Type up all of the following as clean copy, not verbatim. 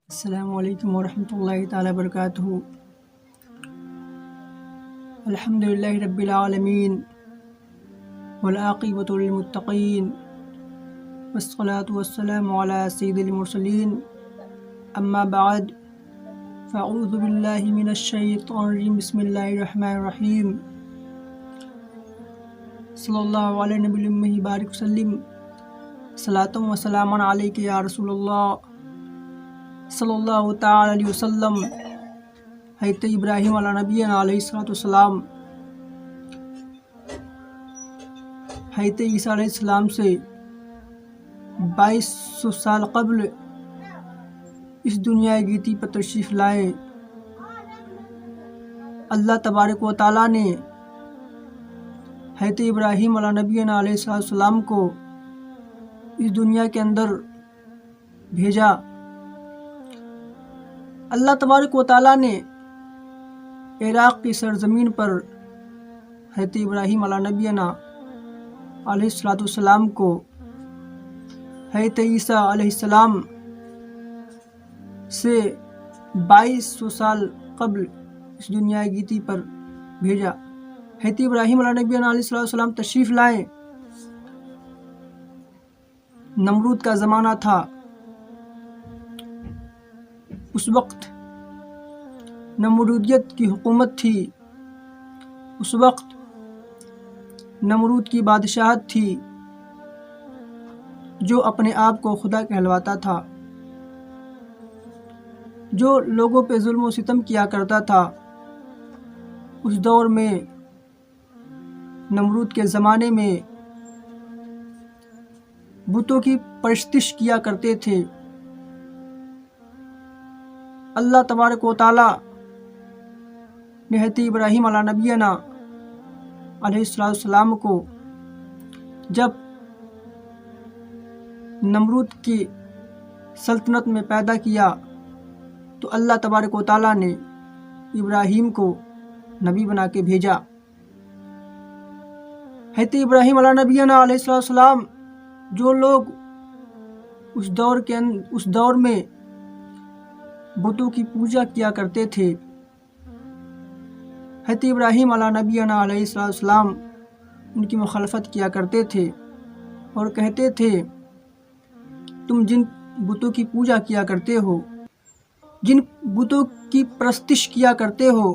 السلام علیکم ورحمۃ اللہ تعالیٰ وبرکاتہ۔ الحمد للہ رب العالمین والعاقبۃ للمتقین والصلاة والسلام علی سید المرسلین، اما بعد فاعوذ باللہ من الشیطان الرجیم، بسم اللہ الرحمن الرحیم، صلی اللہ علیہ نبی الامہ بارک وسلم، صلاۃ و سلام علیک یا رسول اللہ صلی اللہ تعالی علیہ وسلم۔ حضرت ابراہیم علیہ نبینا علیہ السلام حضرت عیسیٰ علیہ السلام سے 2200 سال قبل اس دنیا گیتی پر تشریف لائے۔ اللہ تبارک و تعالیٰ نے حضرت ابراہیم علیہ نبینا علیہ السلام کو اس دنیا کے اندر بھیجا۔ اللہ تبارک و تعالیٰ نے عراق کی سرزمین پر حضرت ابراہیم علیہ نبینا علیہ السلام کو حضرت عیسیٰ علیہ السلام سے 2200 سال قبل اس دنیا گیتی پر بھیجا۔ حضرت ابراہیم علیہ نبینا علیہ السلام تشریف لائے۔ نمرود کا زمانہ تھا۔ اس وقت نمرودیت کی حکومت تھی، اس وقت نمرود کی بادشاہت تھی، جو اپنے آپ کو خدا کہلواتا تھا، جو لوگوں پہ ظلم و ستم کیا کرتا تھا۔ اس دور میں نمرود کے زمانے میں بتوں کی پرستش کیا کرتے تھے۔ اللہ تبارک و تعالیٰ نے حضرت ابراہیم علیہ نبینا علیہ السلام کو جب نمرود کی سلطنت میں پیدا کیا تو اللہ تبارک و تعالیٰ نے ابراہیم کو نبی بنا کے بھیجا۔ حضرت ابراہیم علیہ نبینا علیہ السلام جو لوگ اس دور میں بتوں کی پوجا کیا کرتے تھے، حضرت ابراہیم علیہ نبینا علیہ السلام ان کی مخالفت کیا کرتے تھے اور کہتے تھے، تم جن بتوں کی پوجا کیا کرتے ہو، جن بتوں کی پرستش کیا کرتے ہو،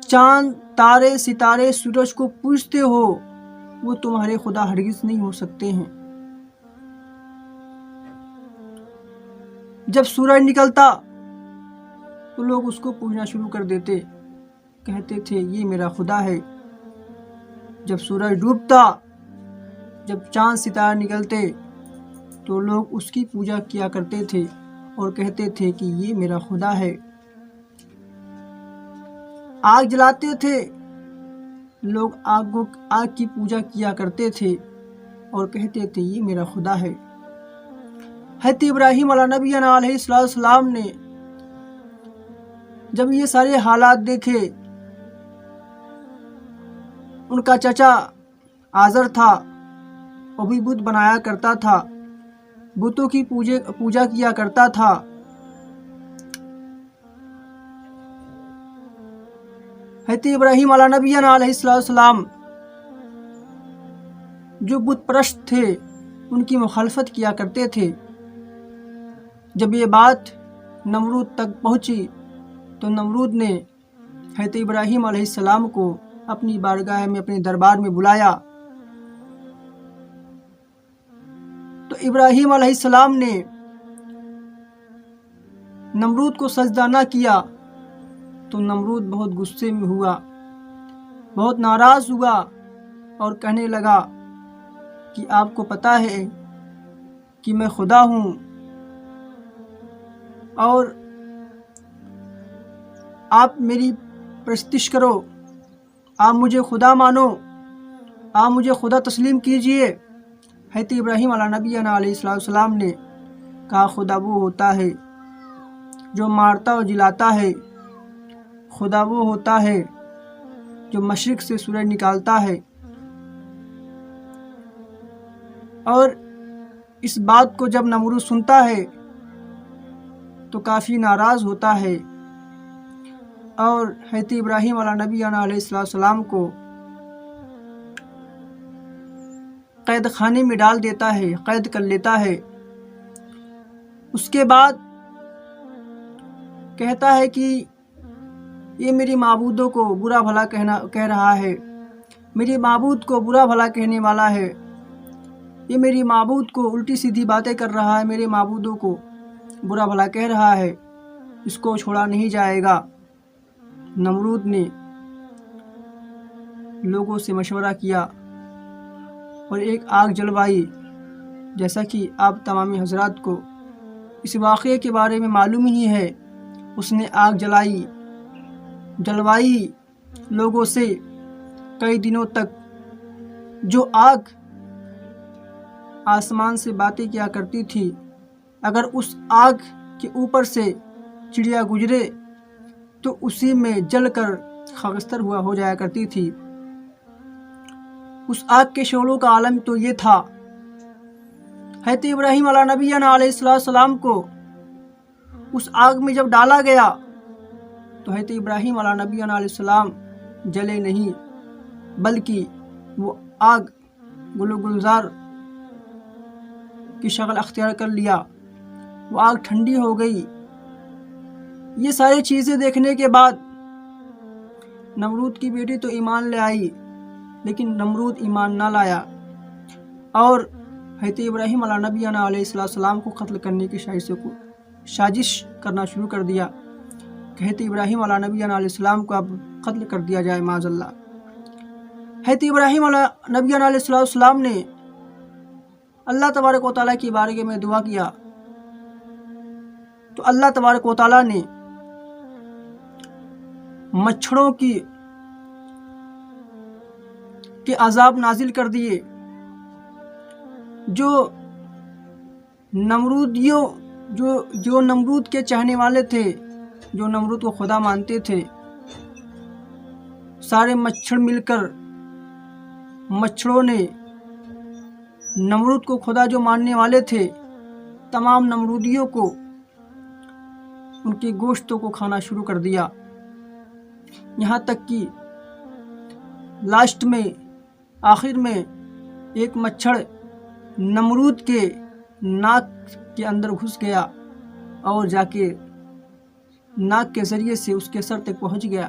چاند تارے ستارے سورج کو پوجتے ہو، وہ تمہارے خدا ہرگز نہیں ہو سکتے ہیں۔ جب سورج نکلتا تو لوگ اس کو پوجنا شروع کر دیتے، کہتے تھے یہ میرا خدا ہے۔ جب سورج ڈوبتا، جب چاند ستارے نکلتے تو لوگ اس کی پوجا کیا کرتے تھے اور کہتے تھے کہ یہ میرا خدا ہے۔ آگ جلاتے تھے، لوگ آگ کی پوجا کیا کرتے تھے اور کہتے تھے یہ میرا خدا ہے۔ حضرت ابراہیم علیہ نبینا علیہ السلام نے جب یہ سارے حالات دیکھے، ان کا چچا آزر تھا، وہ بھی بت بنایا کرتا تھا، بتوں کی پوجا کیا کرتا تھا۔ حضرت ابراہیم علیہ نبینا علیہ السلام جو بت پرست تھے ان کی مخالفت کیا کرتے تھے۔ جب یہ بات نمرود تک پہنچی تو نمرود نے حضرت ابراہیم علیہ السلام کو اپنی بارگاہ میں، اپنے دربار میں بلایا۔ تو ابراہیم علیہ السلام نے نمرود کو سجدہ نہ کیا تو نمرود بہت غصے میں ہوا، بہت ناراض ہوا اور کہنے لگا کہ آپ کو پتہ ہے کہ میں خدا ہوں اور آپ میری پرستش کرو، آپ مجھے خدا مانو، آپ مجھے خدا تسلیم کیجئے۔ حضرت ابراہیم علیہ نبینا علیہ السلام نے کہا خدا وہ ہوتا ہے جو مارتا اور جلاتا ہے، خدا وہ ہوتا ہے جو مشرق سے سورج نکالتا ہے۔ اور اس بات کو جب نمرود سنتا ہے تو کافی ناراض ہوتا ہے اور حضرت ابراہیم علیہ نبی علیہ السلام کو قید خانے میں ڈال دیتا ہے، قید کر لیتا ہے۔ اس کے بعد کہتا ہے کہ یہ میری معبودوں کو برا بھلا کہہ رہا ہے، میری معبود کو برا بھلا کہنے والا ہے، یہ میری معبود کو الٹی سیدھی باتیں کر رہا ہے، میرے معبودوں کو برا بھلا کہہ رہا ہے، اس کو چھوڑا نہیں جائے گا۔ نمرود نے لوگوں سے مشورہ کیا اور ایک آگ جلوائی۔ جیسا کہ آپ تمام حضرات کو اس واقعے کے بارے میں معلوم ہی ہے، اس نے آگ جلوائی لوگوں سے کئی دنوں تک۔ جو آگ آسمان سے باتیں کیا کرتی تھی، اگر اس آگ کے اوپر سے چڑیا گزرے تو اسی میں جل کر خاکستر ہو جایا کرتی تھی۔ اس آگ کے شعلوں کا عالم تو یہ تھا۔ حضرت ابراہیم علیہ نبی علیہ السلام کو اس آگ میں جب ڈالا گیا تو حضرت ابراہیم علیہ نبی علیہ السلام جلے نہیں، بلکہ وہ آگ گل و گلزار کی شکل اختیار کر لیا، وہ آگ ٹھنڈی ہو گئی۔ یہ ساری چیزیں دیکھنے کے بعد نمرود کی بیٹی تو ایمان لے آئی، لیکن نمرود ایمان نہ لایا اور حضرت ابراہیم علیہ نبی علیہ السلام کو قتل کرنے کی سازش کرنا شروع کر دیا کہ حضرت ابراہیم علیہ نبی علیہ السلام کو اب قتل کر دیا جائے معاذ اللہ۔ حضرت ابراہیم علیہ نبی علیہ السلام نے اللہ تبارک و تعالیٰ کی بارگاہ میں دعا کیا تو اللہ تبارک و تعالیٰ نے مچھروں کے عذاب نازل کر دیے، جو نمرود کے چاہنے والے تھے، جو نمرود کو خدا مانتے تھے، سارے مچھر مل کر مچھروں نے نمرود کو خدا جو ماننے والے تھے، تمام نمرودیوں کو ان کے گوشتوں کو کھانا شروع کر دیا، یہاں تک کہ لاسٹ میں آخر میں ایک مچھر نمرود کے ناک کے اندر گھس گیا اور جا کے ناک کے ذریعے سے اس کے سر تک پہنچ گیا،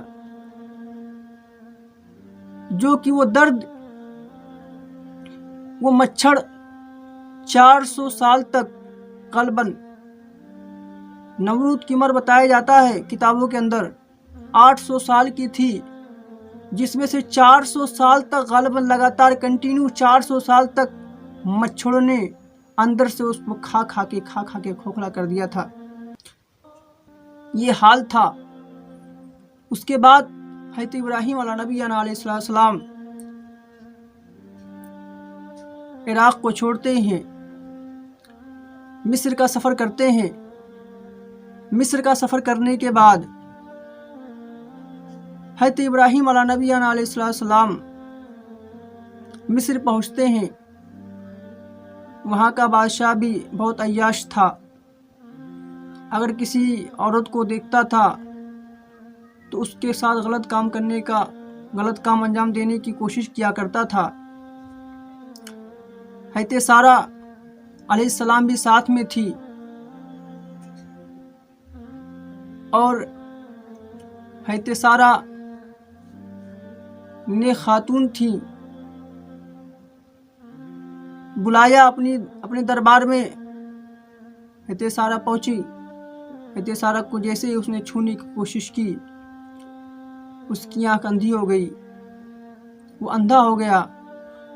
جو کہ وہ درد، وہ مچھر 400 سال تک غالباً نمرود کی عمر بتایا جاتا ہے کتابوں کے اندر 800 سال کی تھی، جس میں سے 400 سال تک غالباً لگاتار کنٹینیو 400 سال تک مچھروں نے اندر سے اس کو کھا کھا کے کھوکھلا کر دیا تھا۔ یہ حال تھا۔ اس کے بعد حضرت ابراہیم علیہ نبی علیہ السلام عراق کو چھوڑتے ہیں، مصر کا سفر کرتے ہیں۔ مصر کا سفر کرنے کے بعد حضرت ابراہیم علیہ نبی علیہ السلام مصر پہنچتے ہیں۔ وہاں کا بادشاہ بھی بہت عیاش تھا، اگر کسی عورت کو دیکھتا تھا تو اس کے ساتھ غلط کام انجام دینے کی کوشش کیا کرتا تھا۔ حضرت سارہ علیہ السلام بھی ساتھ میں تھی اور حضرت سارہ نیک خاتون تھی، بلایا اپنے دربار میں۔ حضرت سارہ پہنچی، حضرت سارہ کو جیسے ہی اس نے چھونے کی کوشش کی، اس کی آنکھ اندھی ہو گئی، وہ اندھا ہو گیا،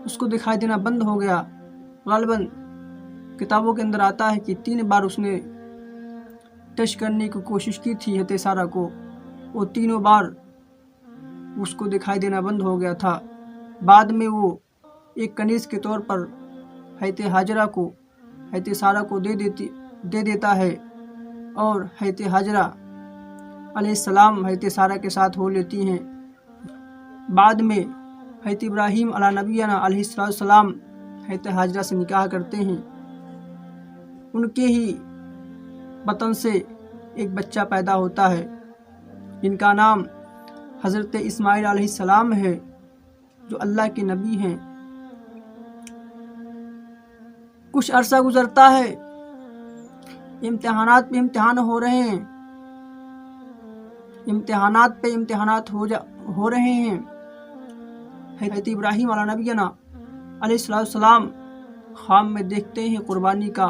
اس کو دکھائی دینا بند ہو گیا۔ غالباً کتابوں کے اندر آتا ہے کہ 3 بار اس نے ٹچ کرنے کی کوشش کی تھی حضرت سارہ کو، وہ تینوں بار اس کو دکھائی دینا بند ہو گیا تھا۔ بعد میں وہ ایک کنیز کے طور پر حضرت ہاجرہ کو حضرت سارہ کو دے دیتا ہے اور حضرت ہاجرہ علیہ السلام حضرت سارہ کے ساتھ ہو لیتی ہیں۔ بعد میں حضرت ابراہیم علیہ نبی علیہ السلام حضرت ہاجرہ سے نکاح کرتے ہیں، ان کے ہی وطن سے ایک بچہ پیدا ہوتا ہے جن کا نام حضرت اسماعیل علیہ السلام ہے، جو اللہ کے نبی ہیں۔ کچھ عرصہ گزرتا ہے، امتحانات پہ امتحان ہو رہے ہیں، امتحانات پہ امتحانات ہو رہے ہیں۔ حضرت ابراہیم علیہ نبینا علیہ السلام خواب میں دیکھتے ہیں قربانی کا،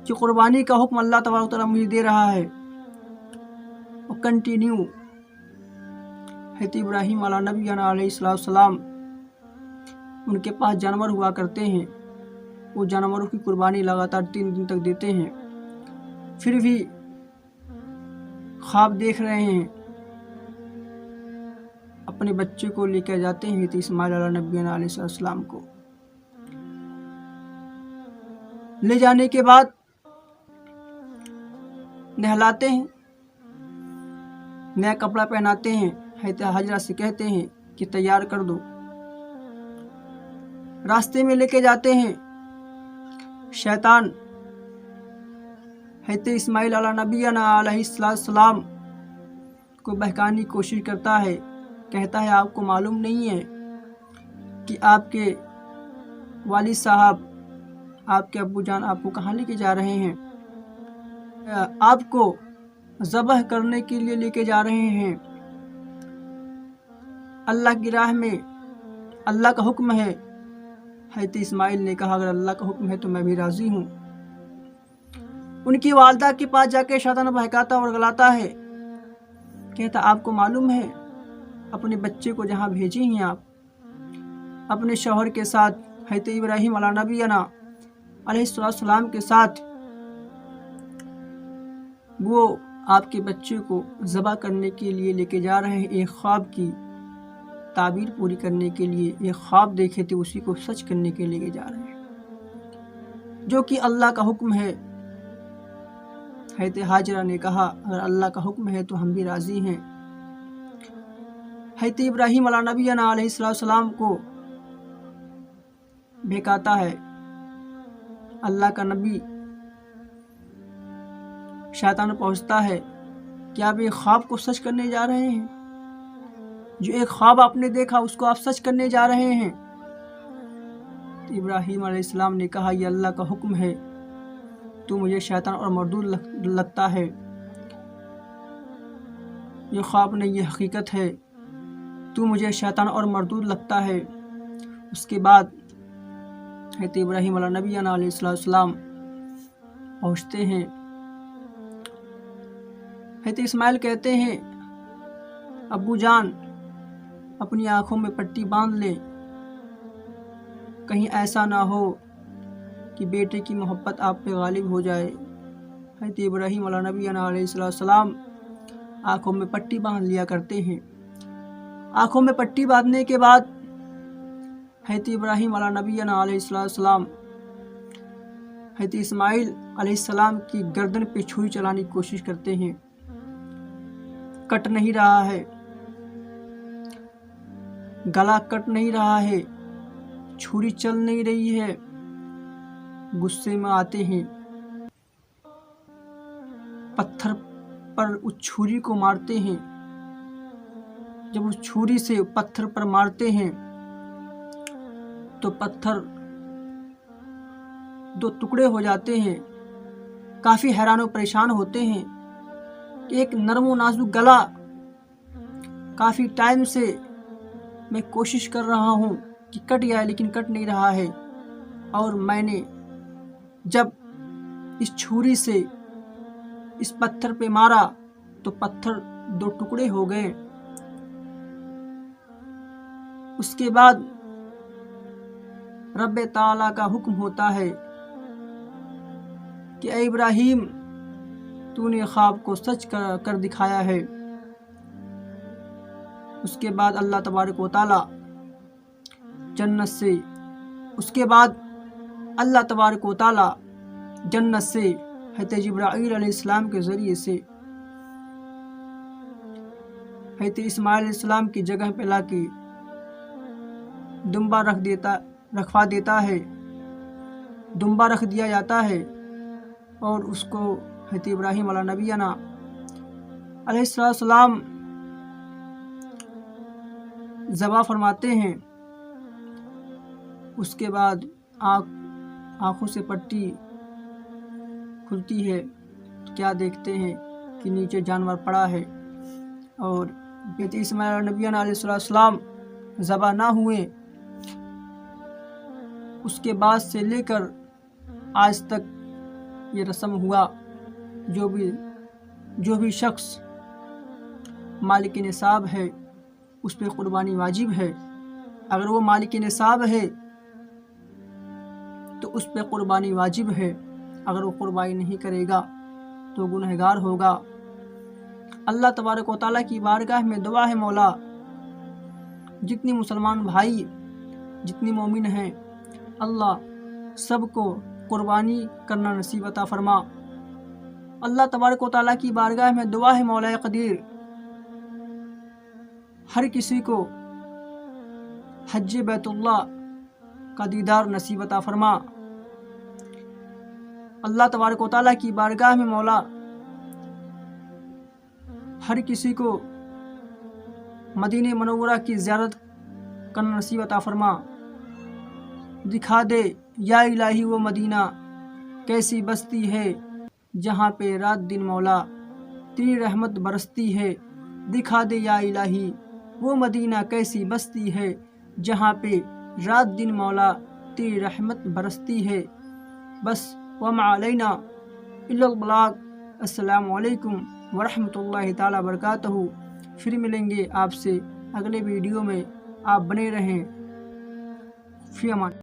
کہ قربانی کا حکم اللہ تبارک و تعالیٰ مجھے دے رہا ہے۔ اور کنٹینیو حضرت ابراہیم علیہ نبینا علیہ السلام ان کے پاس جانور ہوا کرتے ہیں، وہ جانوروں کی قربانی لگاتار 3 دن تک دیتے ہیں، پھر بھی خواب دیکھ رہے ہیں۔ اپنے بچے کو لے کر جاتے ہیں حضرت اسماعیل علیہ نبینا علیہ السلام کو، لے جانے کے بعد نہلاتے ہیں، نیا کپڑا پہناتے ہیں، حضرت حاجرہ سے کہتے ہیں کہ تیار کر دو۔ راستے میں لے کے جاتے ہیں، شیطان حضرت اسماعیل علیہ نبینا علیہ السلام کو بہکانے کی کوشش کرتا ہے، کہتا ہے آپ کو معلوم نہیں ہے کہ آپ کے والد صاحب، آپ کے ابو جان آپ کو کہاں لے کے جا رہے ہیں؟ آپ کو ذبح کرنے کے لیے لے کے جا رہے ہیں۔ اللہ کی راہ میں اللہ کا حکم ہے۔ حضرت اسماعیل نے کہا اگر اللہ کا حکم ہے تو میں بھی راضی ہوں۔ ان کی والدہ کے پاس جا کے شیطان بہکاتا اور گلاتا ہے، کہتا آپ کو معلوم ہے اپنے بچے کو جہاں بھیجی ہیں آپ اپنے شوہر کے ساتھ، حضرت ابراہیم علیہ نبینا علیہ السلام کے ساتھ، وہ آپ کے بچے کو ذبح کرنے کے لیے لے کے جا رہے ہیں، ایک خواب کی تعبیر پوری کرنے کے لیے، ایک خواب دیکھے تھے اسی کو سچ کرنے کے لیے جا رہے ہیں، جو کہ اللہ کا حکم ہے۔ حضرت حاجرہ نے کہا اگر اللہ کا حکم ہے تو ہم بھی راضی ہیں۔ حضرت ابراہیم علیہ نبینا علیہ السلام کو بہکاتا ہے اللہ کا نبی، شیطان پہنچتا ہے کہ آپ ایک خواب کو سچ کرنے جا رہے ہیں، جو ایک خواب آپ نے دیکھا اس کو آپ سچ کرنے جا رہے ہیں۔ تو ابراہیم علیہ السلام نے کہا یہ اللہ کا حکم ہے، تو مجھے شیطان اور مردود لگتا ہے، یہ خواب نہیں یہ حقیقت ہے، تو مجھے شیطان اور مردود لگتا ہے۔ اس کے بعد حضرت ابراہیم علیہ نبینا علیہ السلام پہنچتے ہیں۔ حضرت اسماعیل کہتے ہیں ابو جان اپنی آنکھوں میں پٹی باندھ لیں، کہیں ایسا نہ ہو کہ بیٹے کی محبت آپ پہ غالب ہو جائے۔ حضرت ابراہیم علیہ نبینا علیہ السلام آنکھوں میں پٹی باندھ لیا کرتے ہیں۔ آنکھوں میں پٹی باندھنے کے بعد حضرت ابراہیم علیہ نبینا علیہ السلام حضرت اسماعیل علیہ السلام کی گردن پہ چھری چلانے کی کوشش کرتے ہیں، کٹ نہیں رہا ہے، گلا کٹ نہیں رہا ہے، چھری چل نہیں رہی ہے۔ غصے میں آتے ہیں، پتھر پر اس چھری کو مارتے ہیں۔ جب اس چھری سے پتھر پر مارتے ہیں تو پتھر 2 ٹکڑے ہو جاتے ہیں۔ کافی حیران و پریشان ہوتے ہیں کہ ایک نرم و نازک گلا، کافی ٹائم سے میں کوشش کر رہا ہوں کہ کٹ جائے لیکن کٹ نہیں رہا ہے، اور میں نے جب اس چھری سے اس پتھر پہ مارا تو پتھر 2 ٹکڑے ہو گئے۔ اس کے بعد رب تعالیٰ کا حکم ہوتا ہے کہ اے ابراہیم تو نے خواب کو سچ کر دکھایا ہے۔ اس کے بعد اللہ تبارک و تعالیٰ جنت سے حضرت جبرائیل علیہ السلام کے ذریعے سے حضرت اسماعیل علیہ السلام کی جگہ پہ لا کے دمبا رکھوا دیتا ہے، دمبا رکھ دیا جاتا ہے، اور اس کو حضرت ابراہیم علیہ نبینا علیہ السلام ذبح فرماتے ہیں۔ اس کے بعد آنکھوں سے پٹی کھلتی ہے، کیا دیکھتے ہیں کہ نیچے جانور پڑا ہے، اور حضرت اسماعیل علیہ نبینا علیہ السلام ذبح نہ ہوئے۔ اس کے بعد سے لے کر آج تک یہ رسم ہوا، جو بھی شخص مالک نصاب ہے اس پہ قربانی واجب ہے۔ اگر وہ مالک نصاب ہے تو اس پہ قربانی واجب ہے، اگر وہ قربانی نہیں کرے گا تو گنہگار ہوگا۔ اللہ تبارک و تعالیٰ کی بارگاہ میں دعا ہے، مولا جتنی مسلمان بھائی جتنی مومن ہیں، اللہ سب کو قربانی کرنا نصیب عطا فرما۔ اللہ تبارک و تعالیٰ کی بارگاہ میں دعا ہے، مولا قدیر ہر کسی کو حج بیت اللہ کا دیدار نصیب عطا فرما۔ اللہ تبارک و تعالیٰ کی بارگاہ میں مولا ہر کسی کو مدینہ منورہ کی زیارت کرنا نصیب عطا فرما۔ دکھا دے یا الہی وہ مدینہ کیسی بستی ہے، جہاں پہ رات دن مولا تیری رحمت برستی ہے۔ دکھا دے یا الہی وہ مدینہ کیسی بستی ہے، جہاں پہ رات دن مولا تیری رحمت برستی ہے۔ بس وما علینا الا البلاغ۔ السلام علیکم ورحمۃ اللہ تعالیٰ وبرکاتہ۔ پھر ملیں گے آپ سے اگلے ویڈیو میں، آپ بنے رہیں فی امان۔